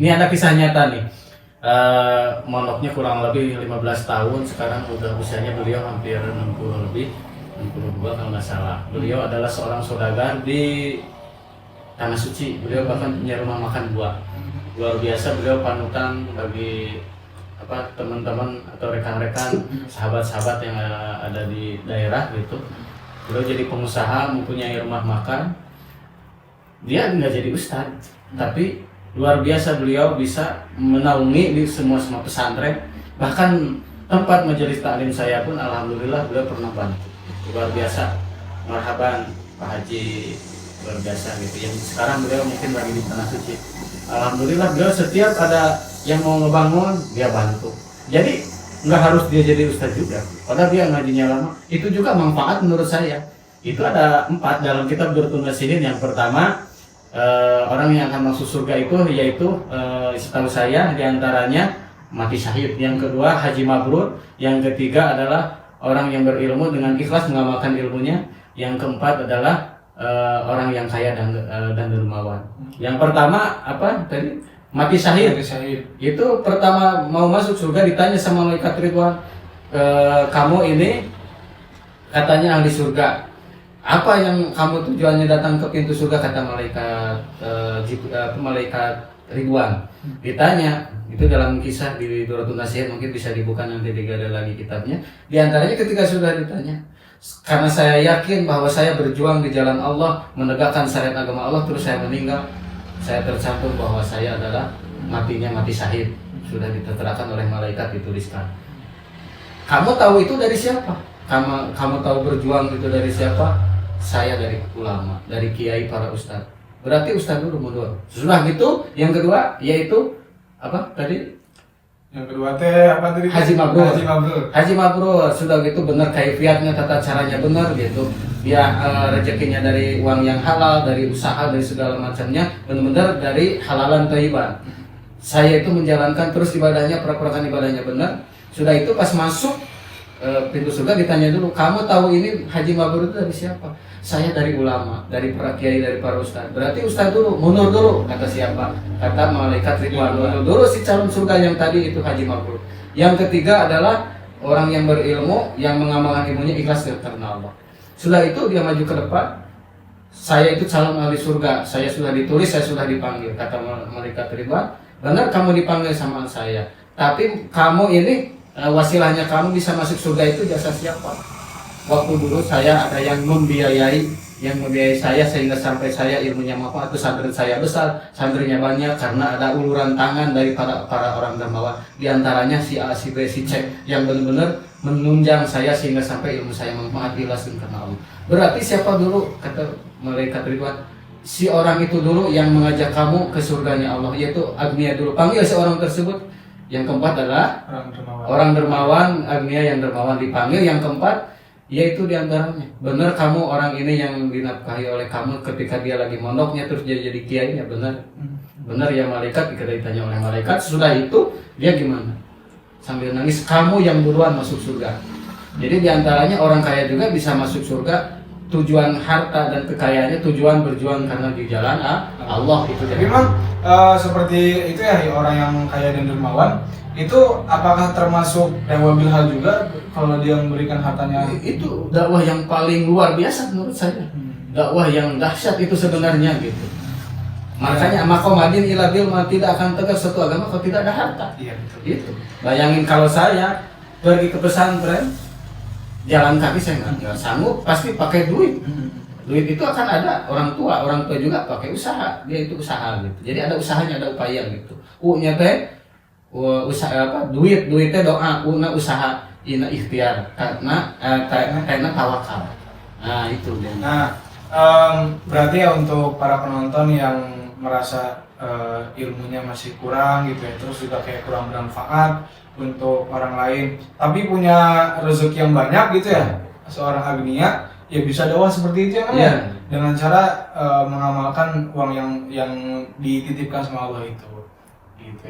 Ini ada kisah nyata nih. Mondoknya kurang lebih 15 tahun, sekarang udah usianya beliau hampir 60 lebih, 62 kalau nggak salah. Beliau adalah seorang saudagar di Tanah Suci. Beliau bahkan punya rumah makan buah. Luar biasa, beliau panutan bagi teman-teman atau rekan-rekan, sahabat-sahabat yang ada di daerah gitu. Beliau jadi pengusaha, mempunyai rumah makan. Dia nggak jadi ustadz, tapi luar biasa beliau bisa menaungi di semua pesantren, bahkan tempat majelis taklim saya pun alhamdulillah beliau pernah bantu. Luar biasa, marhaban Pak Haji, luar biasa gitu. Yang sekarang beliau mungkin lagi di Tanah Suci. Alhamdulillah beliau setiap ada yang mau ngebangun dia bantu. Jadi nggak harus dia jadi ustadz juga, padahal dia ngajinya lama. Itu juga manfaat menurut saya. Itu ada 4 dalam kitab Durratun Nasihin. Yang pertama, orang yang akan masuk surga itu yaitu setahu saya diantaranya mati syahid. Yang kedua haji mabrur. Yang ketiga adalah orang yang berilmu dengan ikhlas mengamalkan ilmunya. Yang keempat adalah orang yang kaya dan dermawan. Yang pertama apa tadi? Mati syahid. Itu pertama mau masuk surga ditanya sama malaikat Ridwan, kamu ini katanya ahli surga, apa yang kamu tujuannya datang ke pintu surga? Kata malaikat Ridwan. Ditanya, itu dalam kisah di Durratun Nasihin, mungkin bisa dibuka nanti ada lagi kitabnya. Di antaranya ketika sudah ditanya, karena saya yakin bahwa saya berjuang di jalan Allah, menegakkan syariat agama Allah, terus saya meninggal, saya tercantum bahwa saya adalah matinya mati syahid. Sudah diterterakan oleh malaikat, dituliskan. Kamu tahu itu dari siapa? Kamu tahu berjuang itu dari siapa? Saya dari ulama, dari kiai, para ustadz. Berarti ustadz dulu mundur. Sudah gitu, yang kedua yaitu apa tadi? Yang kedua teh apa tadi? Haji mabrur. Haji mabrur. Sudah gitu benar kaifiatnya, tata caranya benar gitu. Dia rezekinya dari uang yang halal, dari usaha, dari segala macamnya, benar-benar dari halalan thayyiban. Saya itu menjalankan terus ibadahnya, perakan ibadahnya benar. Sudah itu pas masuk pintu surga ditanya dulu, kamu tahu ini haji mabrur itu dari siapa? Saya dari ulama, dari para kiai, dari para ustaz. Berarti ustaz dulu, mundur dulu. Kata siapa? Kata malaikat Ridwan. Mundur dulu si calon surga yang tadi itu haji mabrur. Yang ketiga adalah orang yang berilmu, yang mengamalkan ilmunya ikhlas karena Allah. Sudah itu dia maju ke depan. Saya itu calon ahli surga. Saya sudah ditulis, saya sudah dipanggil. Kata malaikat Ridwan, benar kamu dipanggil sama saya. Tapi kamu ini wasilahnya kamu bisa masuk surga itu jasa siapa? Waktu dulu saya ada yang membiayai saya sehingga sampai saya ilmunya mampu, atau santri saya besar, santrinya banyak karena ada uluran tangan dari para orang dermawan. Di antaranya si A, si B, si C yang benar-benar menunjang saya sehingga sampai ilmu saya manfaat jelas karena Allah. Berarti siapa dulu? Kata malaikat Ridwan, si orang itu dulu yang mengajak kamu ke surganya Allah, yaitu agnia dulu. Panggil si orang tersebut. Yang keempat adalah orang dermawan, agnia yang dermawan dipanggil. Yang keempat yaitu diantaranya, benar kamu orang ini yang dinafkahi oleh kamu ketika dia lagi mondoknya terus dia jadi kiainya, benar ya malaikat. Ketika ditanya oleh malaikat, sudah itu dia gimana? Sambil nangis, kamu yang duluan masuk surga. Jadi diantaranya orang kaya juga bisa masuk surga. Tujuan harta dan kekayaannya tujuan berjuang karena di jalan Allah itu. Jadi memang seperti itu ya, orang yang kaya dan dermawan itu apakah termasuk dakwah bilhal juga kalau dia memberikan hartanya? Itu dakwah yang paling luar biasa menurut saya. Dakwah yang dahsyat itu sebenarnya gitu. Makanya makomadin ila bil tidak akan tegak suatu agama kalau tidak ada harta. Iya, betul. Itu. Bayangin kalau saya pergi ke pesantren jalan kaki, saya nggak sanggup, pasti pakai duit. Duit itu akan ada orang tua juga pakai usaha, dia itu usaha gitu. Jadi ada usahanya, ada upaya gitu. U-nya teh usaha apa? Duitnya doa, una usaha, ina ikhtiar karena tawakal. Nah itu dia. Nah, berarti ya untuk para penonton yang merasa ilmunya masih kurang gitu ya, terus juga kayak kurang bermanfaat untuk orang lain, tapi punya rezeki yang banyak gitu ya, seorang agnia ya bisa dakwah seperti itu ya, dengan cara mengamalkan uang yang dititipkan sama Allah itu gitu.